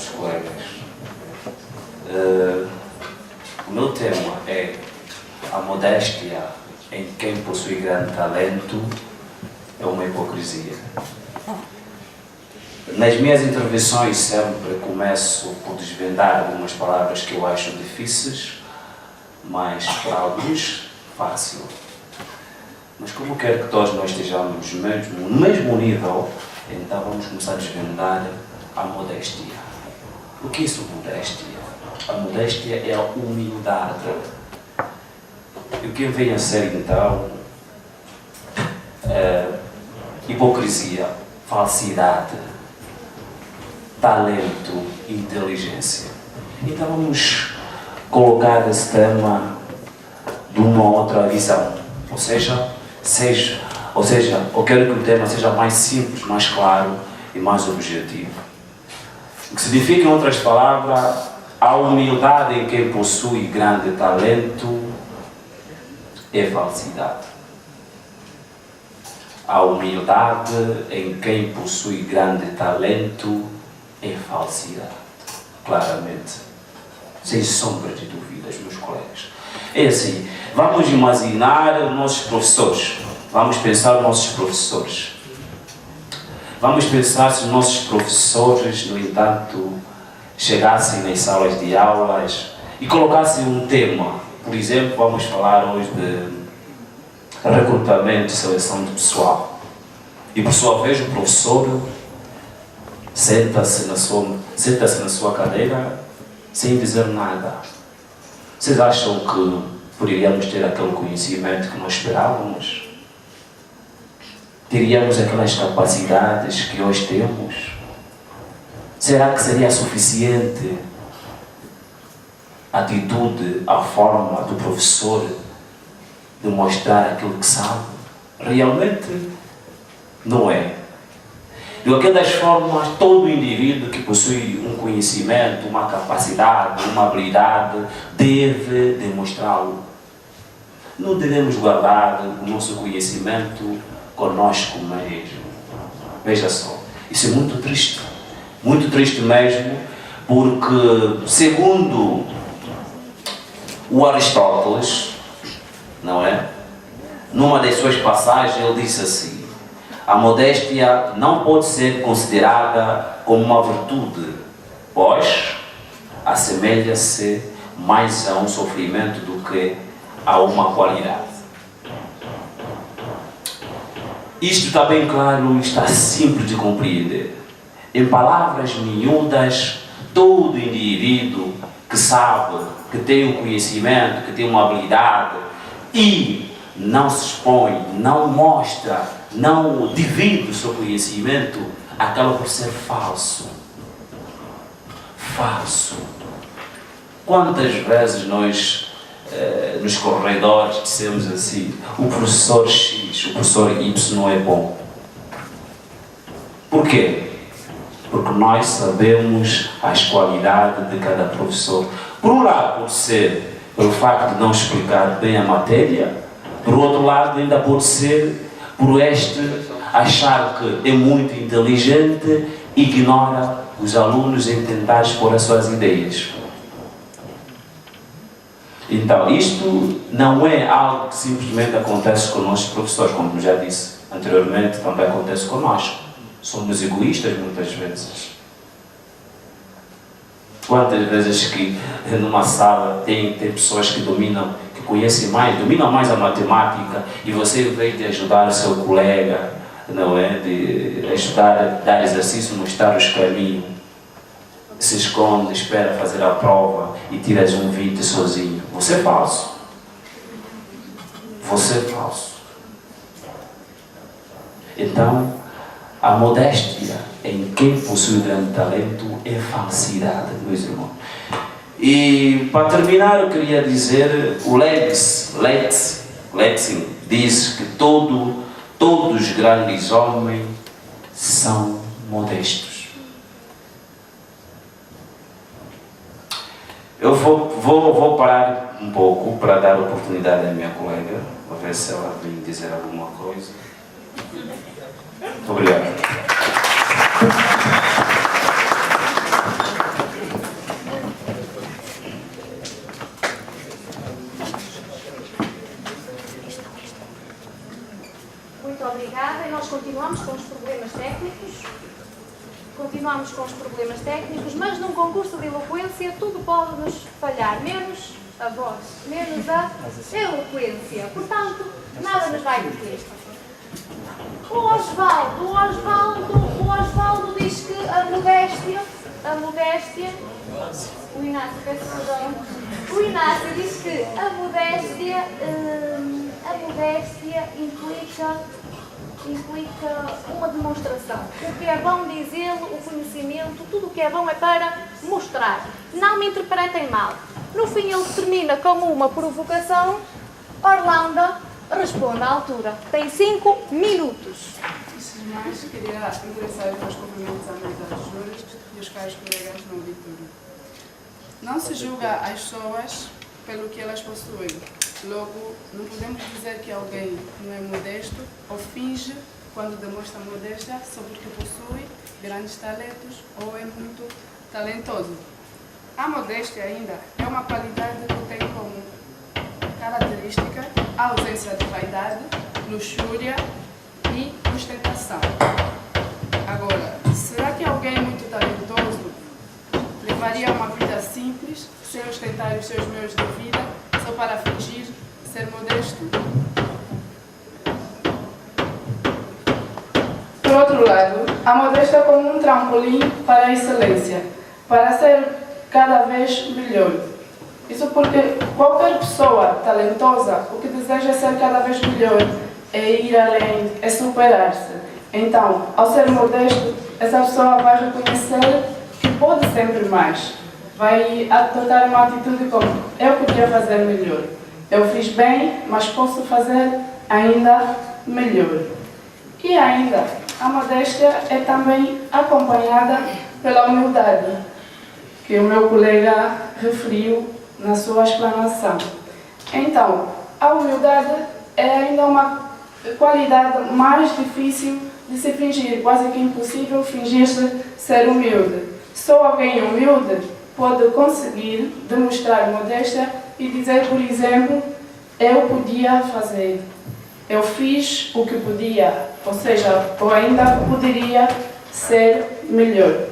colegas. O meu tema é a modéstia em quem possui grande talento é uma hipocrisia. Nas minhas intervenções sempre começo por desvendar algumas palavras que eu acho difíceis, mas para alguns fácil. Mas como quero que todos nós estejamos no mesmo nível, então vamos começar a desvendar a modéstia. O que é isso, modéstia? A modéstia é a humildade. E o que vem a ser então hipocrisia, falsidade, talento, inteligência. Então vamos colocar esse tema de uma outra visão. Ou seja, eu quero que o tema seja mais simples, mais claro e mais objetivo. O que significa, em outras palavras, a humildade em quem possui grande talento é falsidade. A humildade em quem possui grande talento é falsidade. Claramente. Sem sombra de dúvidas, meus colegas. É assim, vamos imaginar os nossos professores. Vamos pensar nos nossos professores. Vamos pensar se os nossos professores, no entanto, chegassem nas salas de aulas e colocassem um tema. Por exemplo, vamos falar hoje de recrutamento e seleção de pessoal. E por sua vez o professor senta-se na sua cadeira sem dizer nada. Vocês acham que poderíamos ter aquele conhecimento que nós esperávamos? Teríamos aquelas capacidades que hoje temos? Será que seria suficiente a atitude, a forma do professor de mostrar aquilo que sabe? Realmente não é. De qualquer das formas, todo indivíduo que possui um conhecimento, uma capacidade, uma habilidade, deve demonstrá-lo. Não devemos guardar o nosso conhecimento conosco mesmo. Veja só, isso é muito triste mesmo, porque, segundo o Aristóteles, não é? Numa das suas passagens, ele disse assim: a modéstia não pode ser considerada como uma virtude, pois assemelha-se mais a um sofrimento do que a uma qualidade. Isto está bem claro e está simples de compreender. Em palavras miúdas, todo indivíduo que sabe, que tem um conhecimento, que tem uma habilidade e não se expõe, não mostra, não divide o seu conhecimento, acaba por ser falso. Falso. Quantas vezes nós, nos corredores, dissemos assim: o professor X, o professor Y não é bom. Porquê? Porque nós sabemos as qualidades de cada professor. Por um lado, pode ser pelo facto de não explicar bem a matéria, por outro lado, ainda pode ser por este achar que é muito inteligente e ignora os alunos em tentar expor as suas ideias. Então, isto não é algo que simplesmente acontece com os nossos professores, como já disse anteriormente, também acontece conosco. Somos egoístas muitas vezes. Quantas vezes que numa sala tem pessoas que dominam mais a matemática, e você, em vez de ajudar o seu colega, não é? De ajudar a dar exercício, mostrar os caminhos, se esconde, espera fazer a prova e tiras um 20 sozinho. Você é falso. Você é falso. Então, a modéstia em quem possui grande talento é falsidade, meus irmãos. E para terminar, eu queria dizer, o Lexing diz que todos os grandes homens são modestos. Eu vou parar um pouco para dar oportunidade à minha colega, para ver se ela vem dizer alguma coisa. Muito obrigado. continuamos com os problemas técnicos, mas num concurso de eloquência tudo pode nos falhar, menos a voz, menos a eloquência. Portanto, nada nos vai deter. O Osvaldo diz que a modéstia, o Inácio, peço perdão, o Inácio diz que a modéstia implica uma demonstração. O que é bom dizê-lo, o conhecimento, tudo o que é bom é para mostrar. Não me interpretem mal. No fim ele termina com uma provocação. Orlando responde à altura. Tem 5 minutos. Antes de mais, queria endereçar os meus cumprimentos à mesa dos júris e os caros colegas no auditório. Não se julga as pessoas pelo que elas possuem. Logo, não podemos dizer que alguém não é modesto ou finge quando demonstra modéstia só porque possui grandes talentos ou é muito talentoso. A modéstia ainda é uma qualidade que tem como característica a ausência de vaidade, luxúria e ostentação. Agora, será que alguém muito talentoso levaria uma vida simples, sem ostentar os seus meios de vida, só para fingir ser modesto? Por outro lado, a modéstia é como um trampolim para a excelência, para ser cada vez melhor. Isso porque qualquer pessoa talentosa, o que deseja é ser cada vez melhor, é ir além, é superar-se. Então, ao ser modesto, essa pessoa vai reconhecer que pode sempre mais. Vai adotar uma atitude como: eu podia fazer melhor. Eu fiz bem, mas posso fazer ainda melhor. E ainda, a modéstia é também acompanhada pela humildade, que o meu colega referiu na sua explanação. Então, a humildade é ainda uma qualidade mais difícil de se fingir, quase que impossível fingir-se ser humilde. Só alguém humilde pode conseguir demonstrar modéstia e dizer, por exemplo, eu podia fazer, eu fiz o que podia, ou seja, eu ainda poderia ser melhor.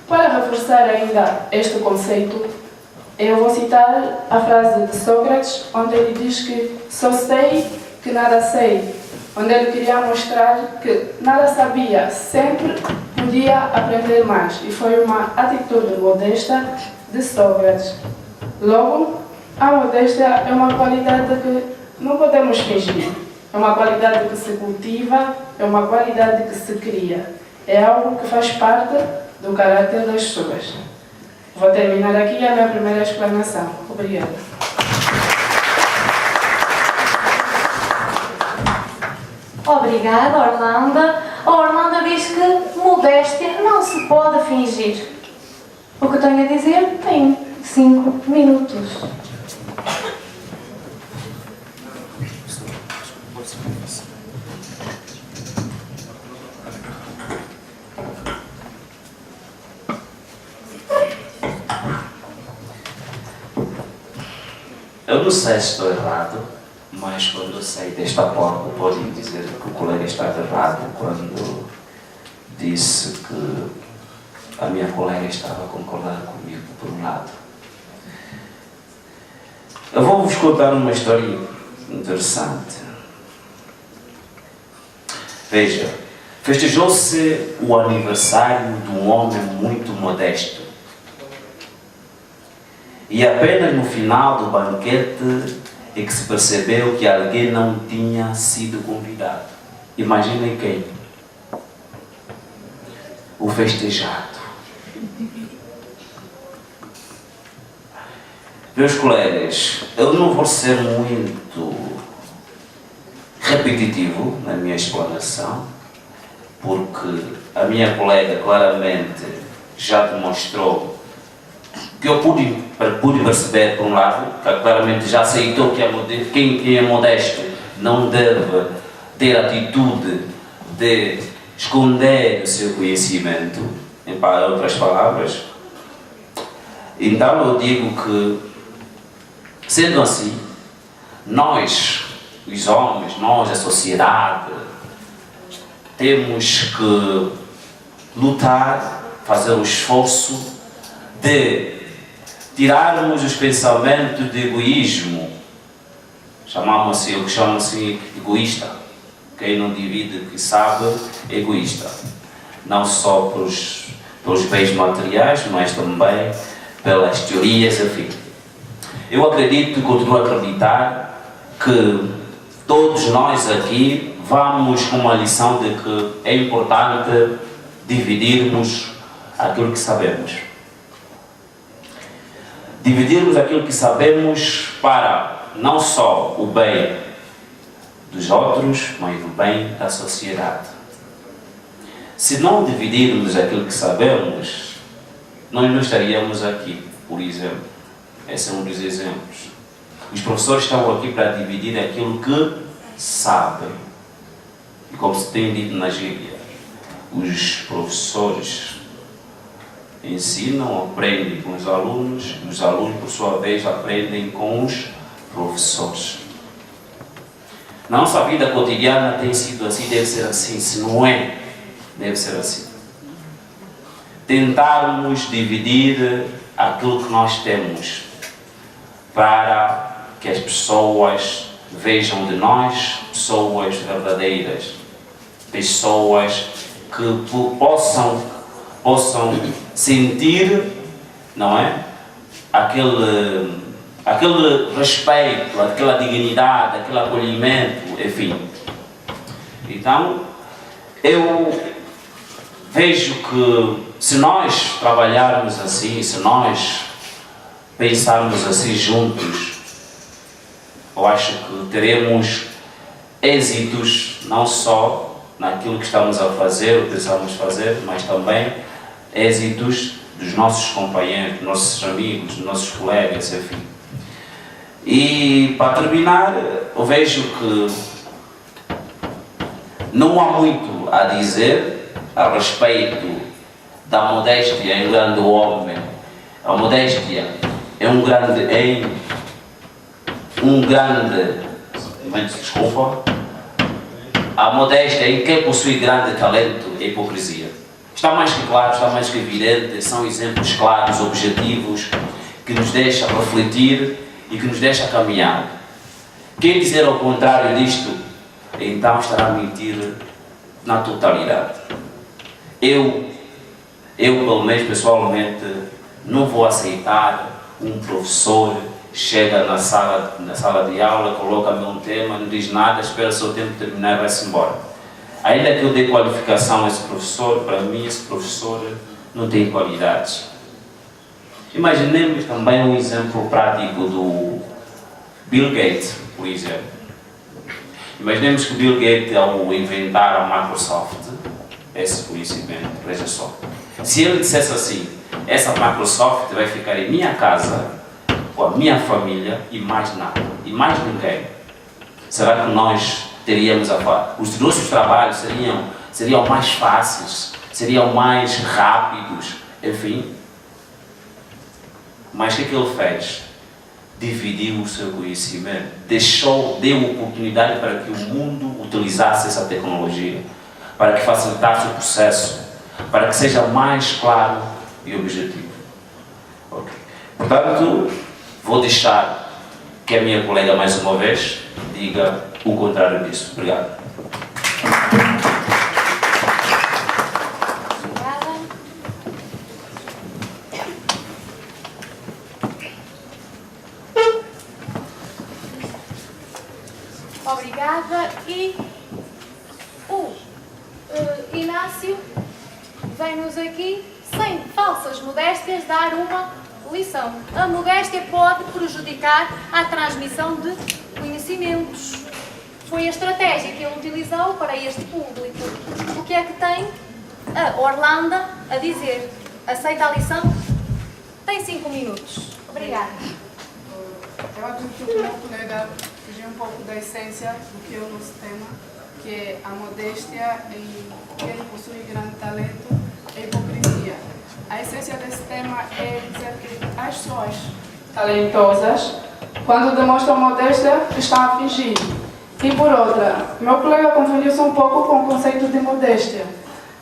Para reforçar ainda este conceito, eu vou citar a frase de Sócrates, onde ele diz que só sei que nada sei, onde ele queria mostrar que nada sabia, sempre podia aprender mais, e foi uma atitude modesta de Sócrates. Logo, a modéstia é uma qualidade que não podemos fingir, é uma qualidade que se cultiva, é uma qualidade que se cria, é algo que faz parte do caráter das pessoas. Vou terminar aqui a minha primeira explanação. Obrigada. Obrigada, Orlando. A Orlando diz que modéstia não se pode fingir. O que tenho a dizer tem 5 minutos. Eu não sei se estou errado, mas quando eu saí desta porta, pode dizer que o colega estava errado quando disse que a minha colega estava a concordar comigo, por um lado. Eu vou-vos contar uma história interessante. Veja, festejou-se o aniversário de um homem muito modesto. E apenas no final do banquete é que se percebeu que alguém não tinha sido convidado. Imaginem quem? O festejado. Meus colegas, eu não vou ser muito repetitivo na minha explanação, porque a minha colega claramente já demonstrou que eu pude perceber, por um lado, que claramente já aceitou que quem é modesto não deve ter a atitude de esconder o seu conhecimento, em outras palavras. Então eu digo que, sendo assim, nós, os homens, nós, a sociedade, temos que lutar, fazer o esforço de tirarmos os pensamentos de egoísmo. Chamamos-se, o que chama-se egoísta. Quem não divide, que sabe, é egoísta. Não só pelos bens materiais, mas também pelas teorias, enfim. Eu acredito e continuo a acreditar que todos nós aqui vamos com uma lição de que é importante dividirmos aquilo que sabemos. Dividirmos aquilo que sabemos para não só o bem dos outros, mas o bem da sociedade. Se não dividirmos aquilo que sabemos, nós não estaríamos aqui, por exemplo. Esse é um dos exemplos. Os professores estão aqui para dividir aquilo que sabem. E como se tem dito na gíria, os professores ensinam, aprendem com os alunos por sua vez aprendem com os professores. Na nossa vida cotidiana tem sido assim, deve ser assim, se não é, deve ser assim. Tentarmos dividir aquilo que nós temos para que as pessoas vejam de nós pessoas verdadeiras, pessoas que possam sentir, não é? Aquele respeito, aquela dignidade, aquele acolhimento, enfim. Então, eu vejo que se nós trabalharmos assim, se nós pensarmos assim juntos, eu acho que teremos êxitos não só naquilo que estamos a fazer, ou pensamos fazer, mas também êxitos dos nossos companheiros, dos nossos amigos, dos nossos colegas, enfim. E para terminar, eu vejo que não há muito a dizer a respeito da modéstia em grande homem. A modéstia é a modéstia em quem possui grande talento é hipocrisia. Está mais que claro, está mais que evidente, são exemplos claros, objetivos, que nos deixam refletir e que nos deixam caminhar. Quem dizer ao contrário disto, então estará a mentir na totalidade. Eu pelo menos pessoalmente, não vou aceitar um professor chega na sala de aula, coloca-me um tema, não diz nada, espera o seu tempo terminar e vai-se embora. Ainda que eu dê qualificação a esse professor, para mim esse professor não tem qualidades. Imaginemos também um exemplo prático do Bill Gates, por exemplo. Imaginemos que Bill Gates, ao inventar a Microsoft, esse conhecimento, veja só. Se ele dissesse assim, essa Microsoft vai ficar em minha casa, com a minha família e mais nada, e mais ninguém. Será que nós teríamos os nossos trabalhos seriam mais fáceis, seriam mais rápidos, enfim? Mas o que ele fez? Dividiu o seu conhecimento, deu oportunidade para que o mundo utilizasse essa tecnologia, para que facilitasse o processo, para que seja mais claro e objetivo. Okay. Portanto, vou deixar que a minha colega mais uma vez diga o contrário disso. Obrigado. Obrigada. E o Inácio vem-nos aqui, sem falsas modéstias, dar uma lição. A modéstia pode prejudicar a transmissão de conhecimentos. Foi a estratégia que ele utilizou para este público. O que é que tem a Orlando a dizer? Aceita a lição? Tem 5 minutos. Obrigada. Eu acredito que o meu colega fugiu um pouco da essência do que é o nosso tema, que é a modéstia em quem possui grande talento e hipocrisia. A essência desse tema é dizer que as pessoas talentosas, quando demonstram modéstia, estão a fingir. E por outra, meu colega confundiu-se um pouco com o conceito de modéstia.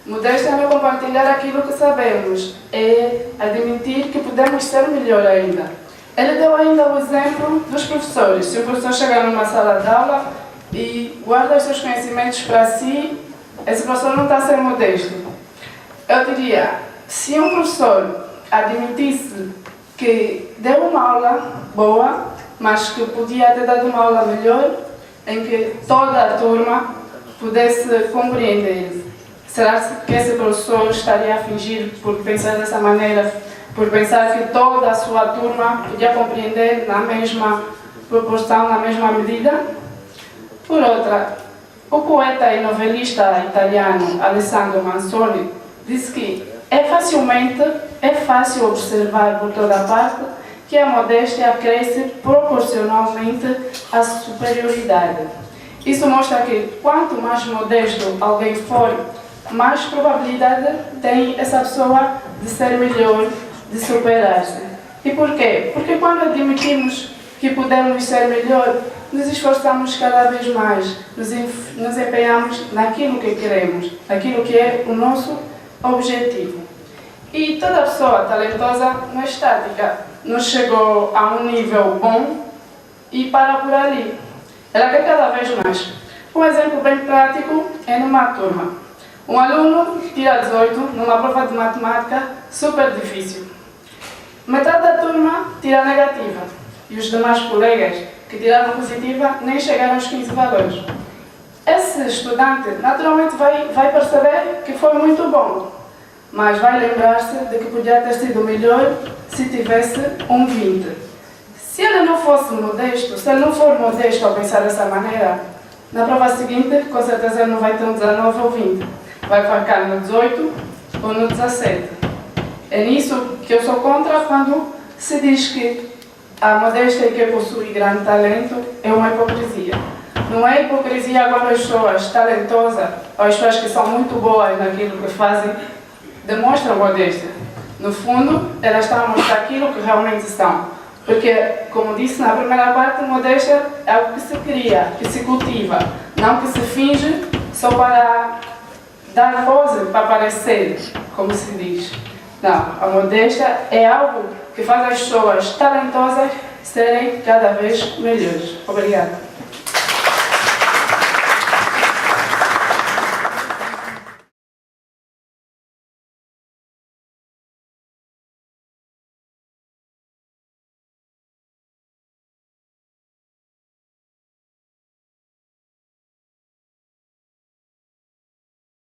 Modéstia não é compartilhar aquilo que sabemos, é admitir que podemos ser melhor ainda. Ele deu ainda o exemplo dos professores. Se o professor chegar numa sala de aula e guarda os seus conhecimentos para si, esse professor não está a ser modesto. Eu diria, se um professor admitisse que deu uma aula boa, mas que podia ter dado uma aula melhor, em que toda a turma pudesse compreender, será que esse professor estaria a fingir por pensar dessa maneira, por pensar que toda a sua turma podia compreender na mesma proporção, na mesma medida? Por outra, o poeta e novelista italiano Alessandro Manzoni disse que é fácil observar por toda parte que a modéstia cresce proporcionalmente à superioridade. Isso mostra que quanto mais modesto alguém for, mais probabilidade tem essa pessoa de ser melhor, de superar-se. E por quê? Porque quando admitimos que podemos ser melhor, nos esforçamos cada vez mais, nos empenhamos naquilo que queremos, naquilo que é o nosso objetivo. E toda pessoa talentosa não é estática, não chegou a um nível bom e para por ali. Ela quer cada vez mais. Um exemplo bem prático é numa turma. Um aluno tira 18 numa prova de matemática super difícil. Metade da turma tira negativa e os demais colegas que tiraram positiva nem chegaram aos 15 valores. Esse estudante naturalmente vai perceber que foi muito bom, mas vai lembrar-se de que podia ter sido melhor se tivesse um 20. Se ele não fosse modesto, se ele não for modesto ao pensar dessa maneira, na prova seguinte, com certeza ele não vai ter um 19 ou 20. Vai ficar no 18 ou no 17. É nisso que eu sou contra quando se diz que a modéstia que possui grande talento é uma hipocrisia. Não é hipocrisia quando as pessoas talentosas, ou as pessoas que são muito boas naquilo que fazem, demonstram modéstia. No fundo, elas estão a mostrar aquilo que realmente são. Porque, como disse na primeira parte, modéstia é algo que se cria, que se cultiva, não que se finge só para dar pose, para parecer, como se diz. Não, a modéstia é algo que faz as pessoas talentosas serem cada vez melhores. Obrigada.